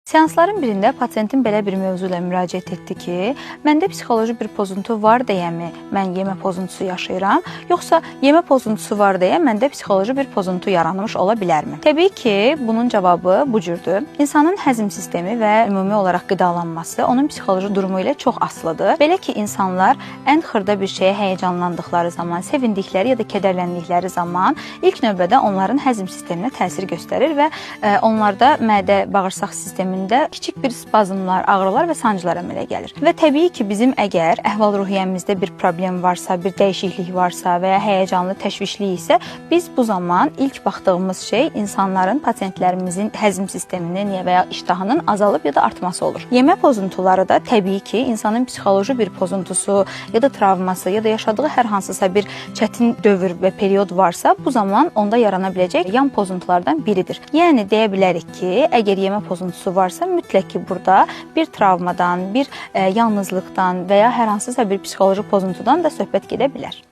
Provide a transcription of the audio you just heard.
Seansların birində pasientin belə bir mövzu ilə müraciət etdi ki, məndə psixoloji bir pozuntu var deyəmi mən yemə pozuntusu yaşayıram, yoxsa yemə pozuntusu var deyə məndə psixoloji bir pozuntu yaranmış ola bilərmi? Təbii ki, bunun cavabı bu cürdür. İnsanın həzm sistemi və ümumi olaraq qidalanması onun psixoloji durumu ilə çox asılıdır. Belə ki, insanlar ən xırda bir şeyə həyəcanlandıqları zaman, sevindikləri ya da kədərləndikləri zaman ilk növbədə onların həzm sisteminə təsir göstərir və onlarda mədə-bağırsaq sistemi kiçik bir spazmlar, ağrılar və sancılar əmələ gəlir. Və təbii ki, bizim əgər əhval-ruhiyyəmizdə bir problem varsa, bir dəyişiklik varsa və ya həyəcanlı, təşvişli isə, biz bu zaman ilk baxdığımız şey insanların, pasientlərimizin həzm sisteminin və ya iştahının azalıb ya da artması olur. Yemə pozuntuları da təbii ki, insanın psixoloji bir pozuntusu ya da travması ya da yaşadığı hər hansısa bir çətin dövr və period varsa, bu zaman onda yarana biləcək yan pozuntulardan biridir. Yəni, deyə bilərik ki, əgər yemə pozuntusu varsa, mütləq ki, burada bir travmadan, bir yalnızlıqdan və ya hər hansısa bir psixoloji pozuntudan da söhbət gedə bilər.